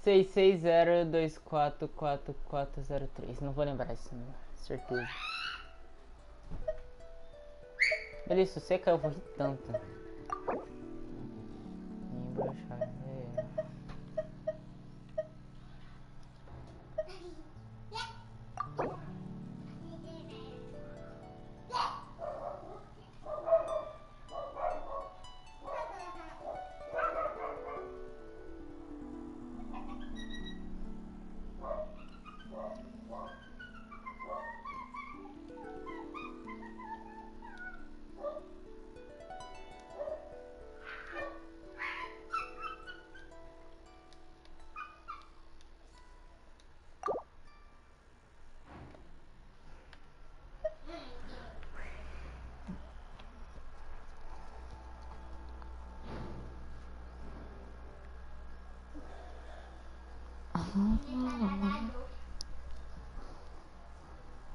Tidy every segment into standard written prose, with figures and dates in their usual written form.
6602444403. Não vou lembrar esse número, certeza. Beleza, se você caiu, eu vou rir tanto. Embaixar,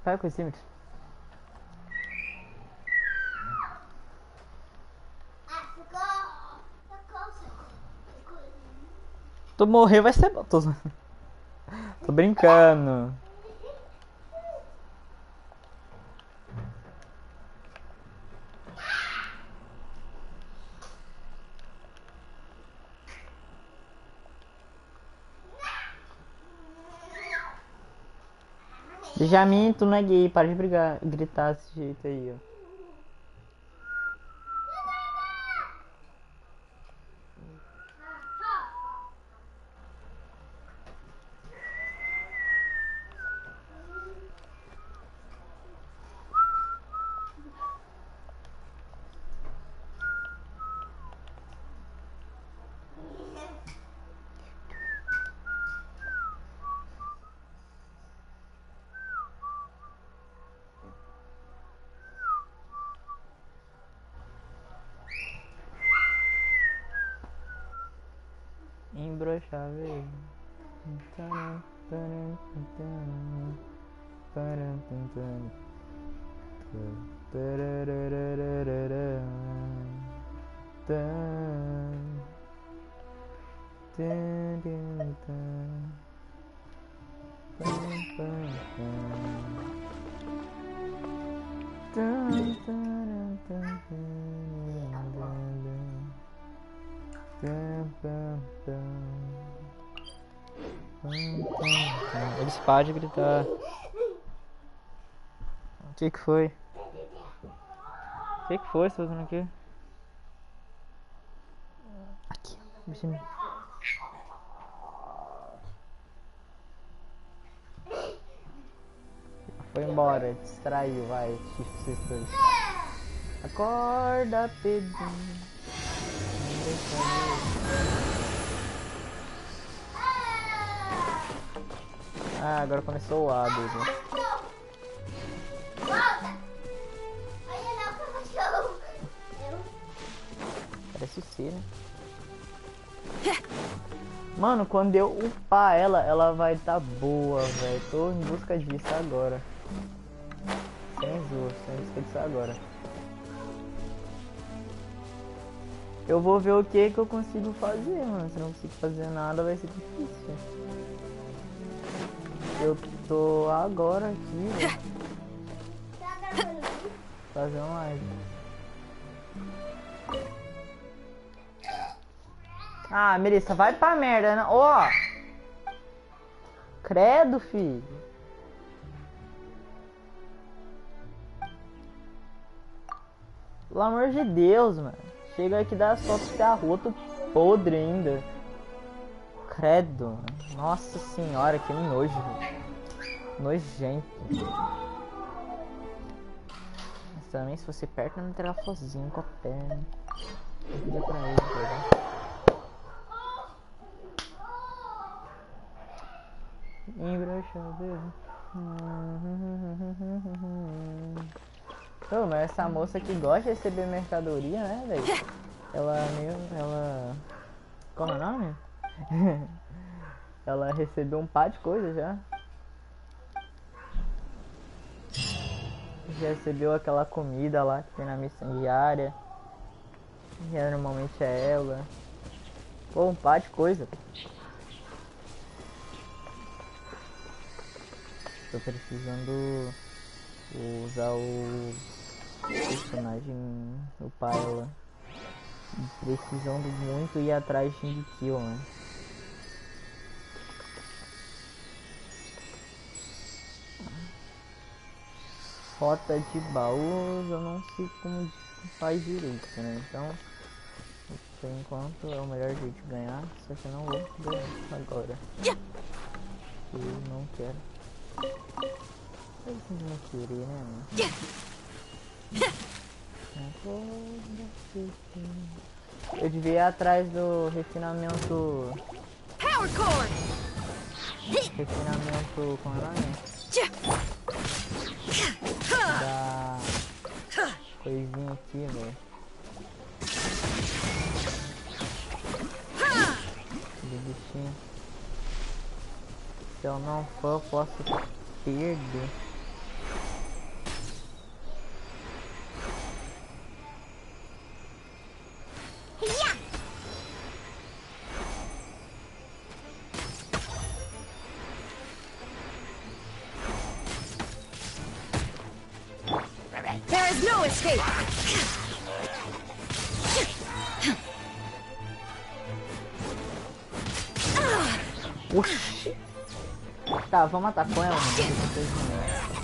vai com esse Tu morrer vai ser bom. Tô brincando. Benjamin, tu não é gay, para de brigar, gritar desse jeito aí, ó. Imbrochável. Eles param de gritar. O que foi? O que foi? Você tá fazendo aqui? Aqui, bichinho. Foi embora, distraiu, vai, vocês dois. Acorda, Pedro. Ah, agora começou o A dele. Parece ser, né? Mano, quando eu upar ela, ela vai tá boa, velho. Tô em busca disso agora. Sem busca disso agora. Eu vou ver o que eu consigo fazer, mano. Se não consigo fazer nada, vai ser difícil. Eu tô agora aqui, velho. Fazer uma live. Ah, Melissa, vai pra merda, né? Ó! Credo, filho. Pelo amor de Deus, mano. Chega aqui da só garroto podre ainda. Credo, mano. Nossa senhora, que nojo. Nojento. Mas também se fosse perto não teria fozinho com a perna. Liga pra ele, cara. Imbrochável. Oh, mas essa moça que gosta de receber mercadoria, né, velho? Ela... Como é o nome? Ela recebeu um par de coisas já. Já recebeu aquela comida lá que tem na missão diária. Que normalmente é ela. Pô, um par de coisa. tô precisando usar o personagem, o Paela. Precisando muito ir atrás de kill, né? Rota de baús eu não sei como faz direito, né? Então, por enquanto é o melhor jeito de ganhar, só que eu não vou ganhar agora. Eu não quero. Eu não querer, né, mano? Eu devia ir atrás do refinamento. Refinamento. Como é o nome? Da coisinha aqui, velho. Do bichinho. Se eu não for, eu posso perder. There is no escape. Oxi. Tá, vamos matar com ela, mano.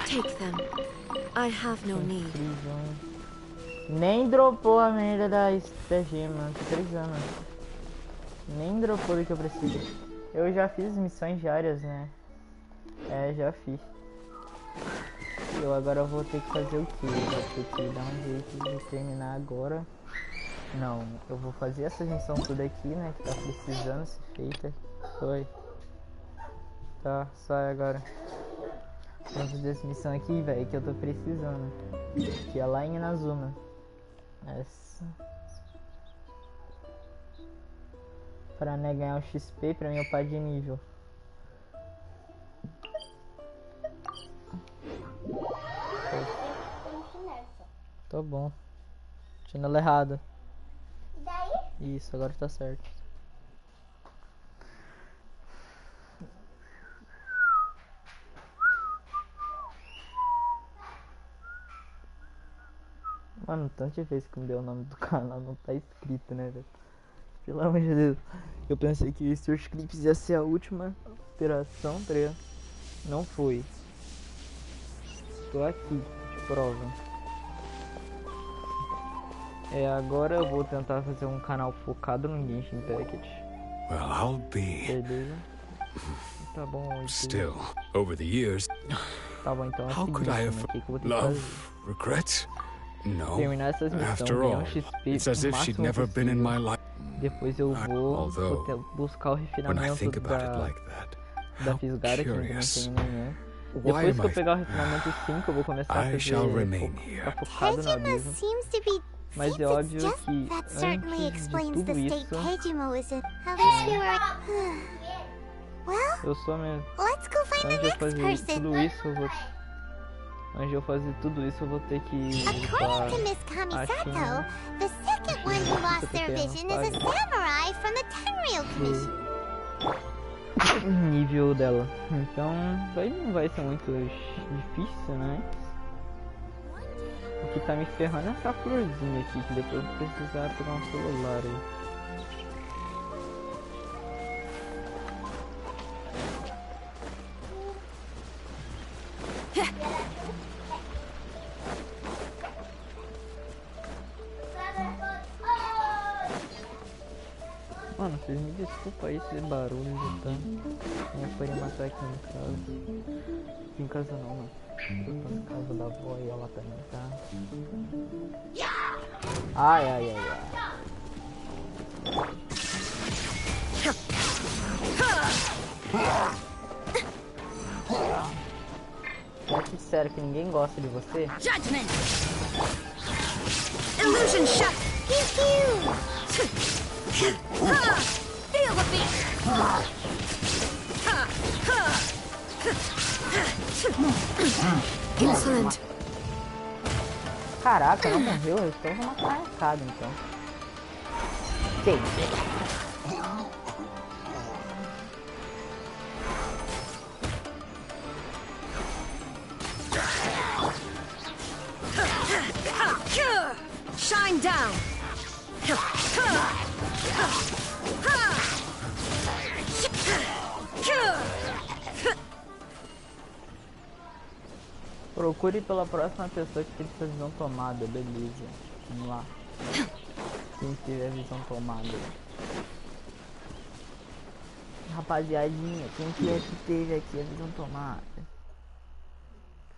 Take them. I have no need. Nem dropou a merda da SPG, mano. Tô 3 anos. Nem dropou do que eu preciso. Eu já fiz missões diárias, né? É, já fiz. Eu agora vou ter que fazer o que? Vou ter que dar um jeito de terminar agora. Não, eu vou fazer essa missão toda aqui, né? Que tá precisando ser feita. Foi. Tá, sai agora. Vamos fazer essa missão aqui, velho, que eu tô precisando. Que é lá em Inazuma. Essa. Pra, né, ganhar o XP pra mim upar de nível. Tá bom. Chinelo errado. Isso, agora tá certo. Mano, tanta vez que me deu o nome do canal não tá escrito, né, velho? Pelo amor de Deus. Eu pensei que o Search Clips ia ser a última operação, tá ligado? Não foi. Tô aqui, de prova. É, agora eu vou tentar fazer um canal focado no Genshin Package. Well, I'll be. Beleza? Tá bom, Still, over the years, tá bom, então é o how could I seguinte, have né? Que eu vou ter que love, fazer? regrets? No. Terminar essas missões, After ganhar all, um XP it's as o if she'd máximo never been in possível. my life. Depois eu vou Although, buscar o When I refinamento think about it da like that, Fisgara, que ainda não curious. tem nenhum. Why Depois am que eu I? pegar o refinamento 5, eu vou começar a I shall fazer remain here. ficar focado no abismo. seems to be. Mas é óbvio just, que that certainly antes de explains the tudo state isso, Kejimo is in. At least we were. Well, eu sou mesmo. let's go find the Antes de eu next fazer person. tudo isso, eu vou. Antes de eu fazer tudo isso, eu vou ter que According to Miss upar Kamisato, the second one who lost their vision is a samurai from the Tenryou Commission. o nível dela. Então, não vai ser muito difícil, né? O que tá me ferrando é essa florzinha aqui, que depois eu vou precisar pegar um celular aí. Mano, vocês me desculpem aí esse barulho tá? Minha foi matar aqui em casa. Aqui em casa não, mano. Eu tô na casa da avó e ela também tá. Ai, ai, ai, ai. É que sério que ninguém gosta de você? Judgment! Illusion shot! Pew pew! Feel the beat! Insolent! Caraca, não morreu, eu estou uma caracada então. Sei. Shine down! Procure pela próxima pessoa que tem sua visão tomada, beleza. Vamos lá. Quem teve a visão tomada? Rapaziadinha, quem que é que teve aqui a visão tomada?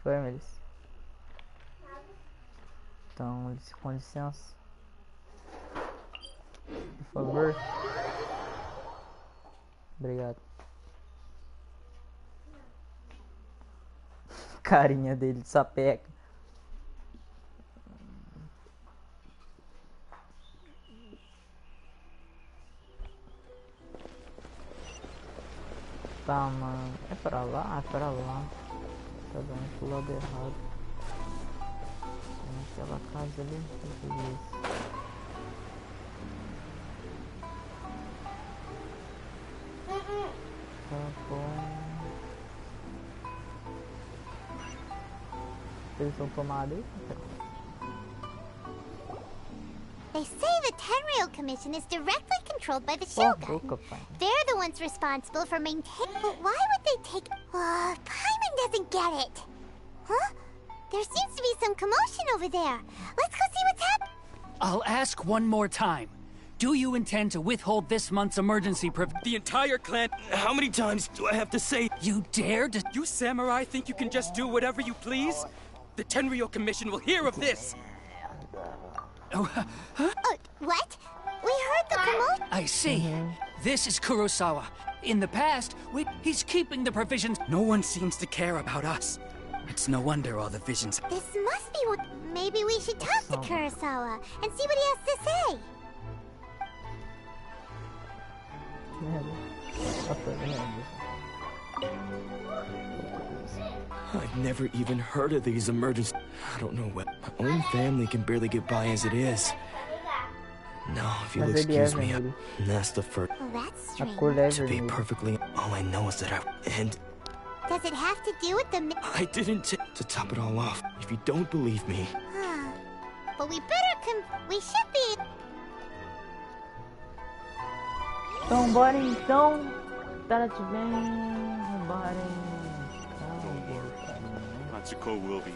Famílias. Então, com licença. Por favor. Obrigado. Carinha dele de sapeca. Tá, mano. É pra lá? É pra lá. Tá dando pro lado errado. Tem aquela casa ali. Beleza. Tá bom. Eles estão tomados aí? They say the Tenryou Commission is directly controlled by the Shogun. They're the ones responsible for maintaining. But why would they take? Paimon doesn't get it. Huh? There seems to be some commotion over there. Let's go see what's happening. I'll ask one more time. Do you intend to withhold this month's emergency The entire clan? How many times do I have to say? You dare to— You samurai think you can just do whatever you please? The Tenryou Commission will hear of this! What? We heard the commotion. I see. This is Kurosawa. In the past, he's keeping the provisions. No one seems to care about us. It's no wonder all the visions. This must be what. Maybe we should talk to Kurosawa and see what he has to say. I've never even heard of these emergencies. I don't know what. My own family can barely get by as it is. Now, if you'll excuse me, that's the first. Well, that's strange. To be perfectly, all I know is that and Does it have to do with the? I didn't. To top it all off, if you don't believe me. But we better we should be. Então, bora então. Tarate bem. Bora. Hatsuko will be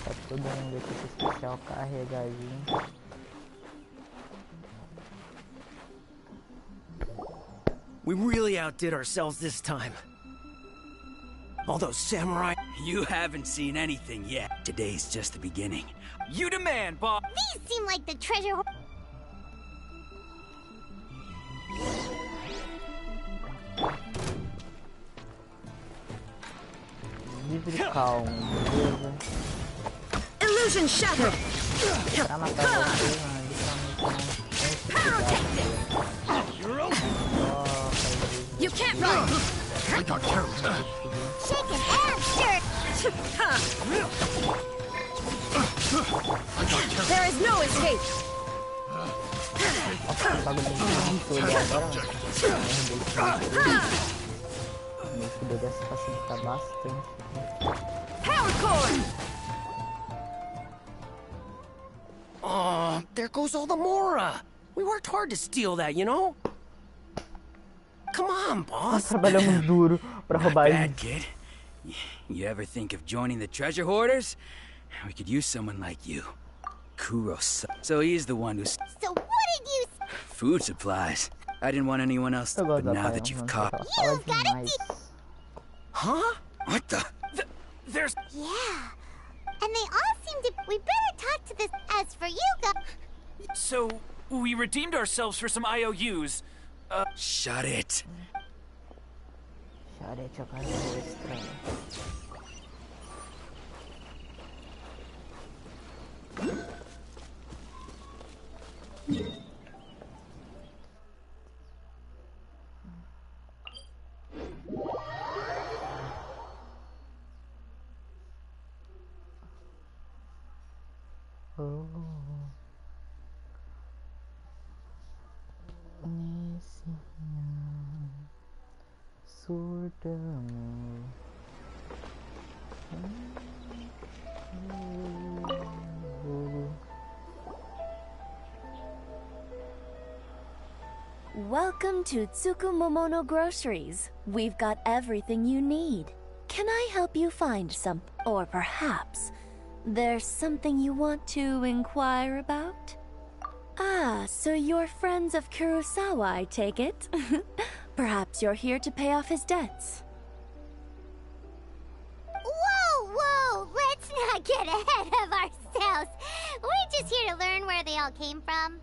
Tá todo mundo aqui com o especial carregadinho. We really outdid ourselves this time. All those samurai. You haven't seen anything yet. Today's just the beginning. You demand, boss. These seem like the treasure. Livre calmo, beleza? Illusion shattered. Pra matar você, mano, You can't run. I got carried. Shake an ass, jerk. There is no escape. Dessa facilitar bastante. Power core. Oh, there goes all the Mora. We worked hard to steal that, you know? Come on, Nós boss. trabalhamos duro pra roubar Bad isso. kid. You ever think of joining the treasure hoarders? We could use someone like you. Kuros. So he's the one who's... So what did you... Food supplies. I didn't want anyone else to, but now that you've caught... You've got it. Huh? What the... There's... Yeah. And they all seem to... We better talk to this... As for you guys... So, we redeemed ourselves for some IOUs. Shut it. Shut it, eu quero ver estranho. Nesse surtamos. Welcome to Tsukumomono Groceries. We've got everything you need. Can I help you find some? Or perhaps there's something you want to inquire about? Ah, so you're friends of Kurosawa, I take it? Perhaps you're here to pay off his debts. Whoa! Let's not get ahead of ourselves. We're just here to learn where they all came from.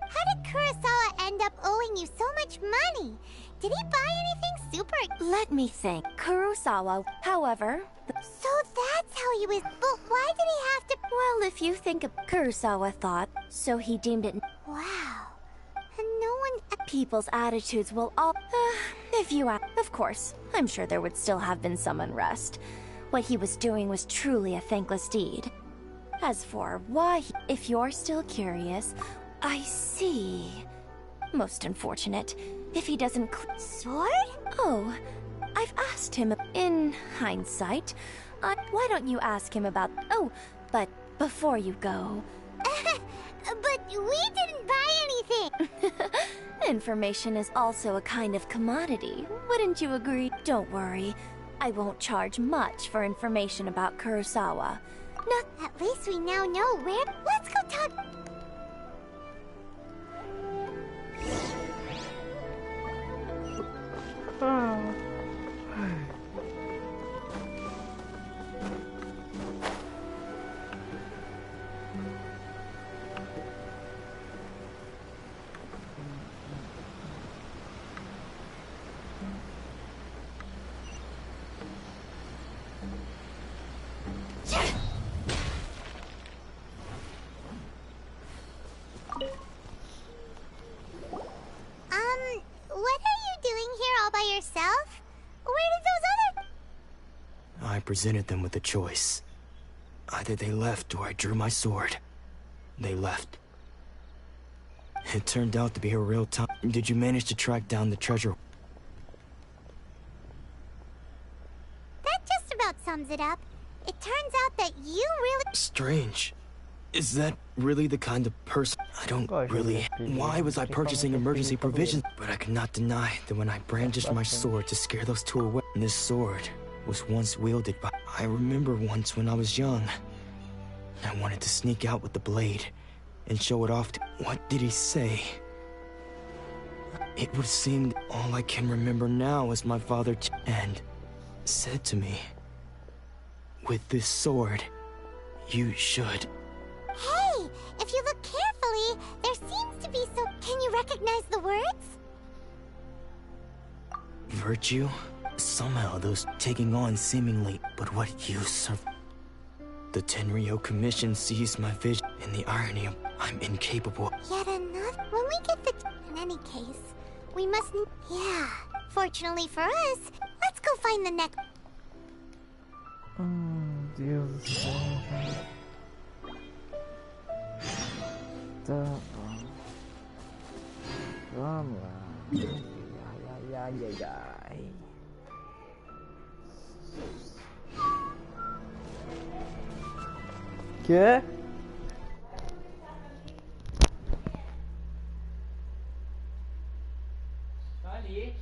How did Kurosawa end up owing you so much money? Did he buy anything super... Let me think. Kurosawa, however... So that's how he was... But why did he have to... Well, if you think of Kurosawa thought, so he deemed it... Wow. And no one... People's attitudes will all... if you ask... Of course, I'm sure there would still have been some unrest. What he was doing was truly a thankless deed. As for why... If you're still curious... I see. Most unfortunate. If he doesn't... Sword? Oh, I've asked him... In hindsight, why don't you ask him about... Oh, but before you go... But we didn't buy anything! Information is also a kind of commodity, wouldn't you agree? Don't worry, I won't charge much for information about Kurosawa. At least we now know where... Let's go talk... What are you doing here all by yourself? Where did those other... I presented them with a choice. Either they left or I drew my sword. They left. It turned out to be a real time. Did you manage to track down the treasure? That just about sums it up. It turns out that you really... Strange. Is that really the kind of person... I don't really... Why was I purchasing emergency provisions? But I could not deny that when I brandished my sword to scare those two away... This sword was once wielded by... I remember once when I was young. I wanted to sneak out with the blade and show it off to... What did he say? It would seem that all I can remember now is my father and said to me, with this sword, you should... Hey! If you look carefully, there seems to be so... Can you recognize the words? Virtue? Somehow those taking on seemingly... But what use of... The Tenryo Commission sees my vision, and the irony of I'm incapable... Yet another... When we get the... In any case, we must... Yeah. Fortunately for us, let's go find the next... Deus do céu. Tá bom. Vamos lá. Ai. Que? Tá ali.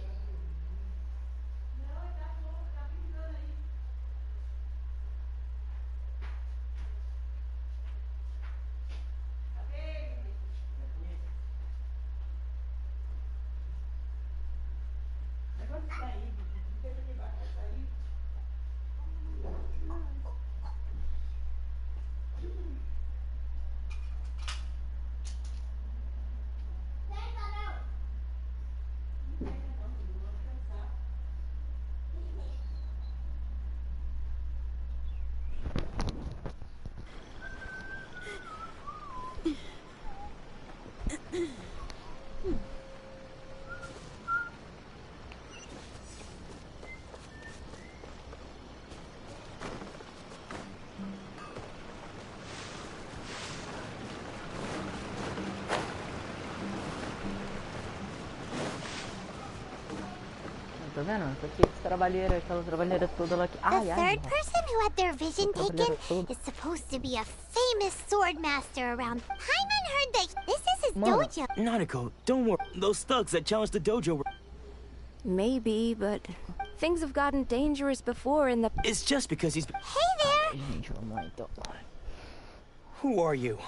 tá vendo? Tá aqui as trabalheiras, aquela trabalheira toda lá que... The third person who had their vision taken is supposed to be a famous sword master around. Paimon heard that this is his dojo. Nanako, don't worry. Those thugs that challenged the dojo were... Maybe, but things have gotten dangerous before in the... It's just because he's... Hey there! Gente, vamos lá então. Who are you?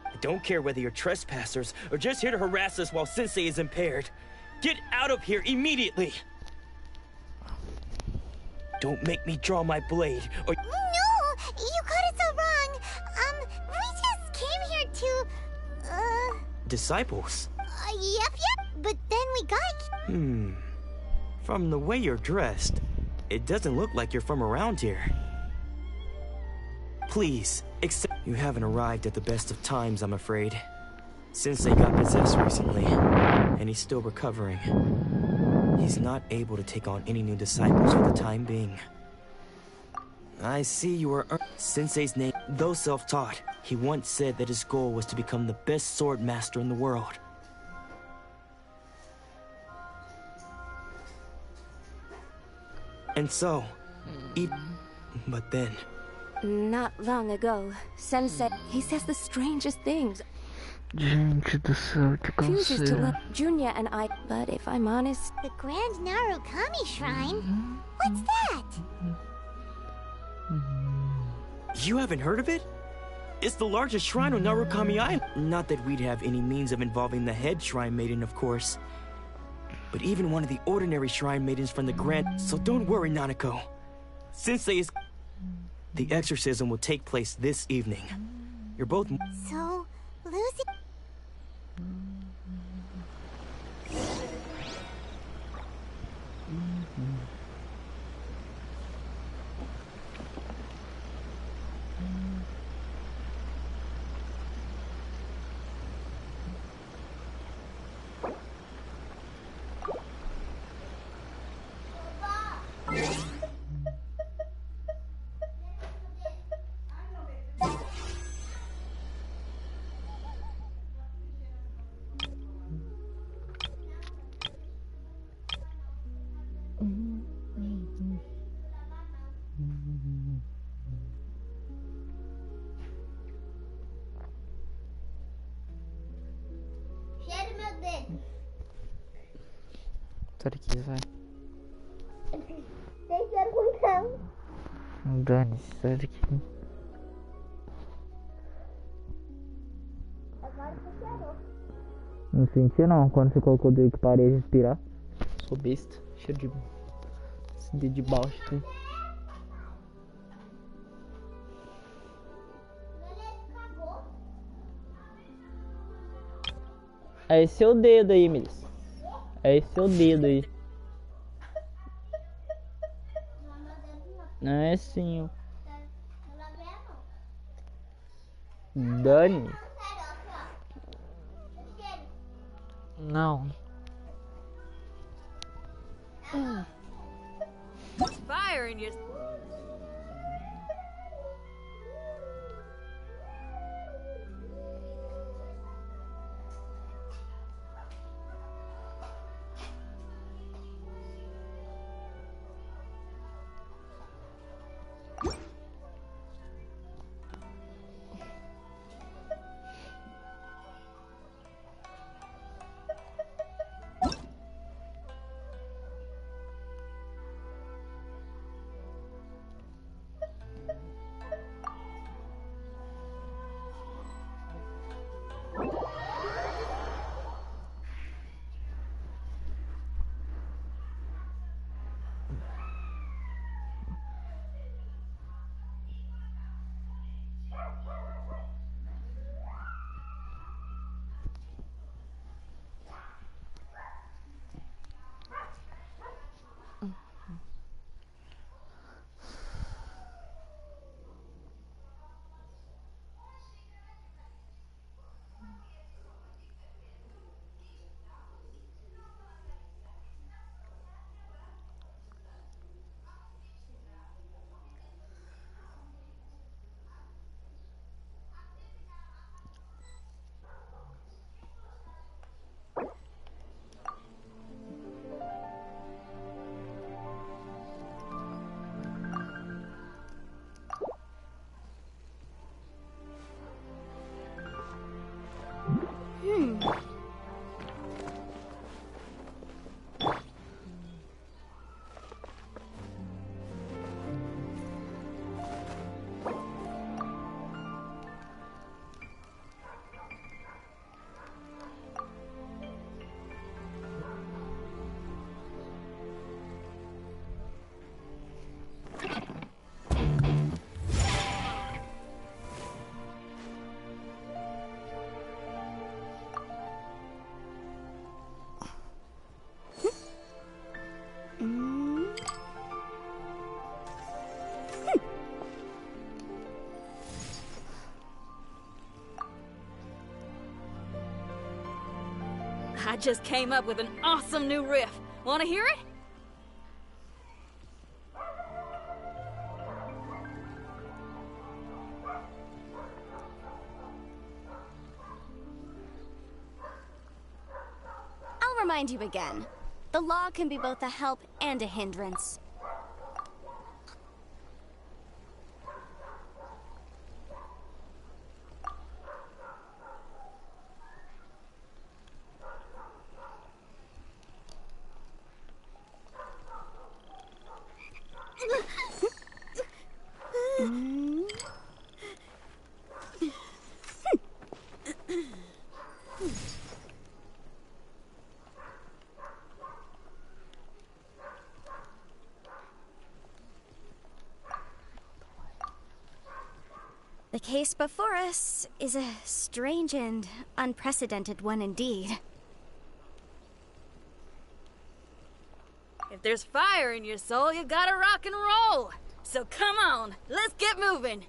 I don't care whether you're trespassers or just here to harass us while Sensei is impaired. Get out of here immediately! Don't make me draw my blade, or... No! You got it so wrong! We just came here to... Disciples? Yep, but then we got... From the way you're dressed, it doesn't look like you're from around here. Please, accept... You haven't arrived at the best of times, I'm afraid. Sensei got possessed recently, and he's still recovering. He's not able to take on any new disciples for the time being. I see you are... Sensei's name, though self-taught, he once said that his goal was to become the best sword master in the world. And so, but then... Not long ago, Sensei, he says the strangest things. Gente do céu, que Chooses to canseira. let Junya and I, but if I'm honest... The Grand Narukami Shrine? What's that? You haven't heard of it? It's the largest shrine on Narukami Island. Not that we'd have any means of involving the head shrine maiden, of course. But even one of the ordinary shrine maidens from the Grand... So don't worry, Nanako. Sensei is... The exorcism will take place this evening. You're both... So, Lucy... Sai daqui, vai. Tem cheiro com então. Dane-se, sai daqui. Agora você cheirou. Não senti não, quando você colocou o dedo que parei de respirar. Sou besta, cheiro de... Esse dedo de bosta. É esse seu dedo aí, Melissa. É esse seu dedo aí. Não é assim, ó. Dane. Não. Fire in your... just came up with an awesome new riff. Want to hear it? I'll remind you again. The law can be both a help and a hindrance. The case before us is a strange and unprecedented one indeed. If there's fire in your soul, you gotta rock and roll. So come on, let's get moving.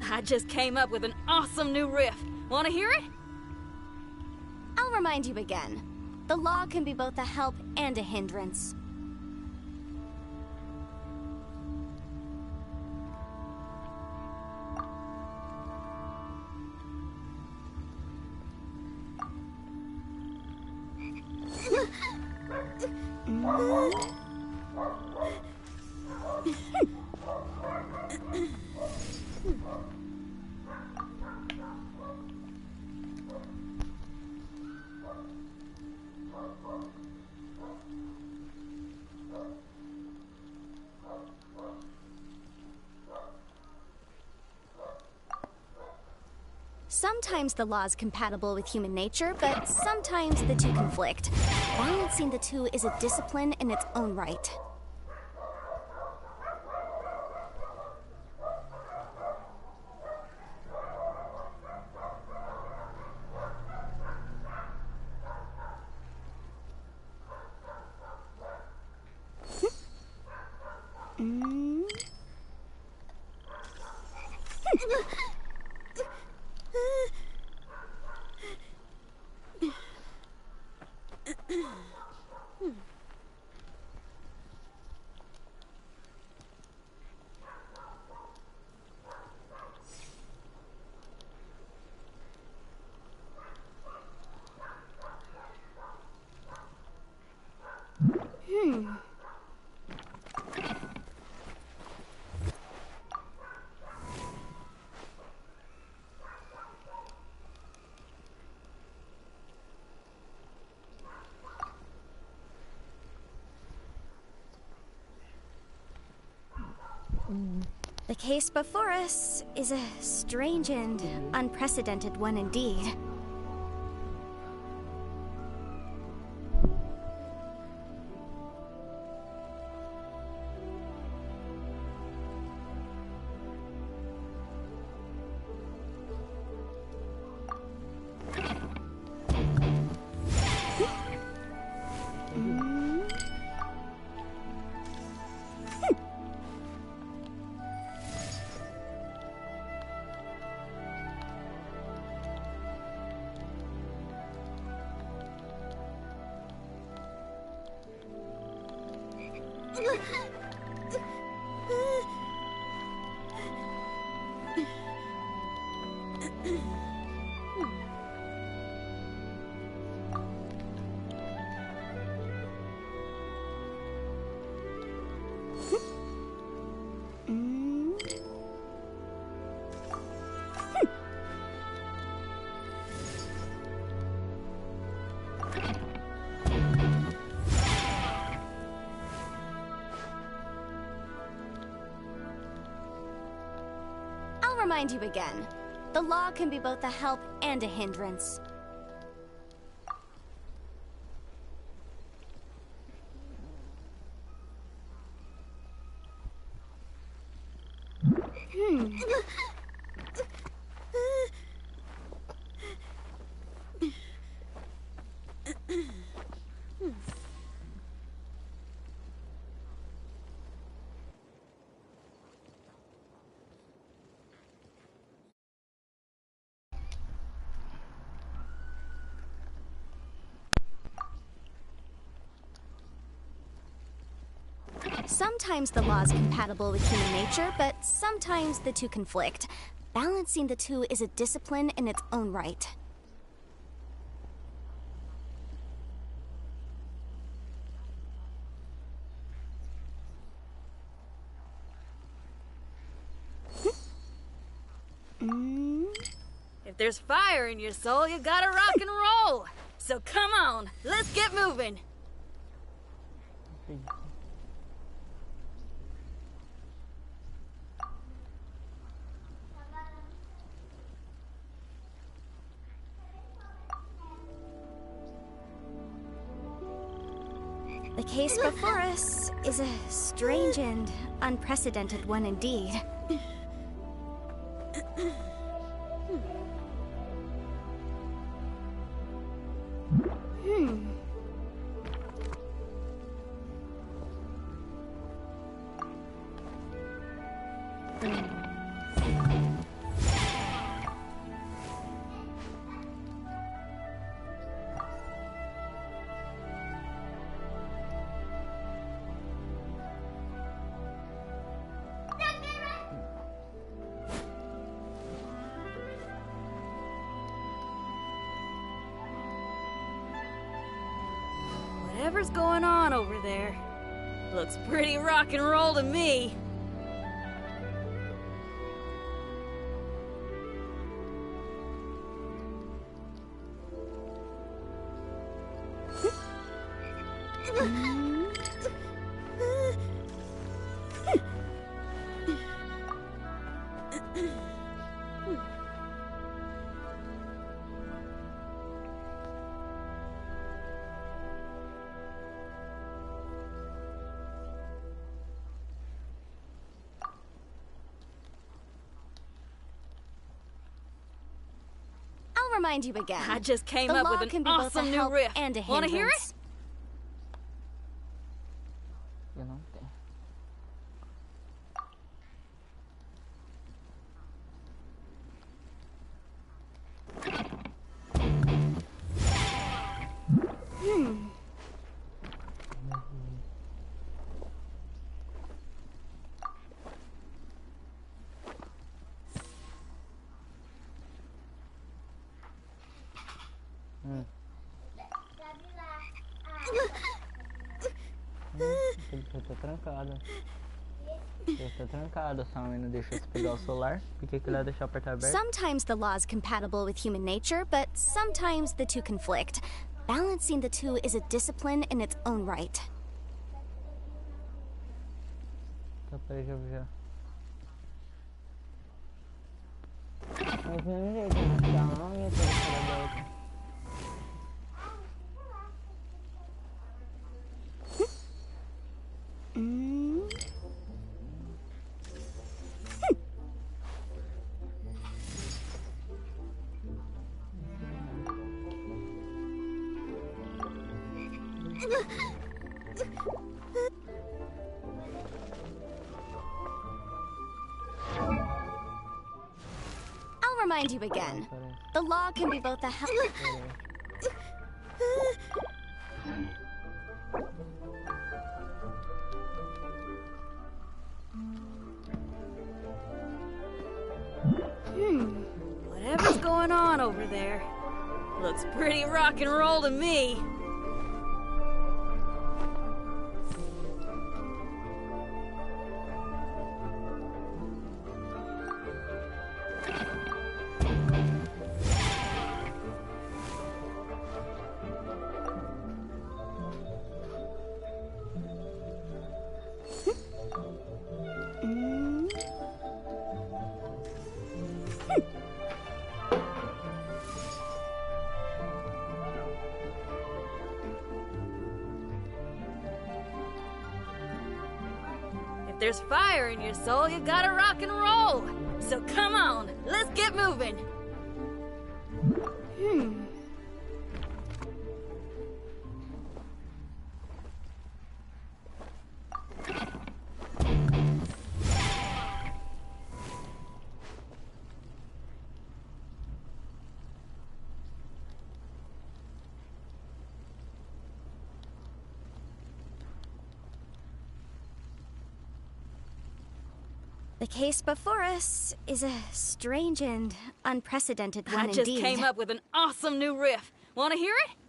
I just came up with an awesome new riff. Want to hear it? I'll remind you again. The law can be both a help and a hindrance. Sometimes the law is compatible with human nature, but sometimes the two conflict. Balancing the two is a discipline in its own right. The case before us is a strange and unprecedented one indeed. remind you again. The law can be both a help and a hindrance. Sometimes the law is compatible with human nature, but sometimes the two conflict. Balancing the two is a discipline in its own right. If there's fire in your soul, you gotta rock and roll. So come on, let's get moving. The case before us is a strange and unprecedented one indeed. Whatever's going on over there looks pretty rock and roll to me. I'll remind you again. I just came the up law with can an be both awesome a new help riff. and a hindrance. Wanna hear it? Eu não tenho. Ele tá trancado. Ele tá trancado, só não deixou você pegar o celular. Por que ele vai deixar a porta aberta? Sometimes the law is compatible with human nature, but sometimes the two conflict. Balancing the two is a discipline in its own right. Tá, peraí, já. Mas do mesmo jeito, né? Porque ela não ia ter deixado aberta. I'll remind you again. The law can be both a help. Whatever's going on over there looks pretty rock and roll to me. there's fire in your soul, you gotta rock and roll. So come on, let's get moving. The case before us is a strange and unprecidented one I just indeed. came up with an awesome new riff. Wanna hear it?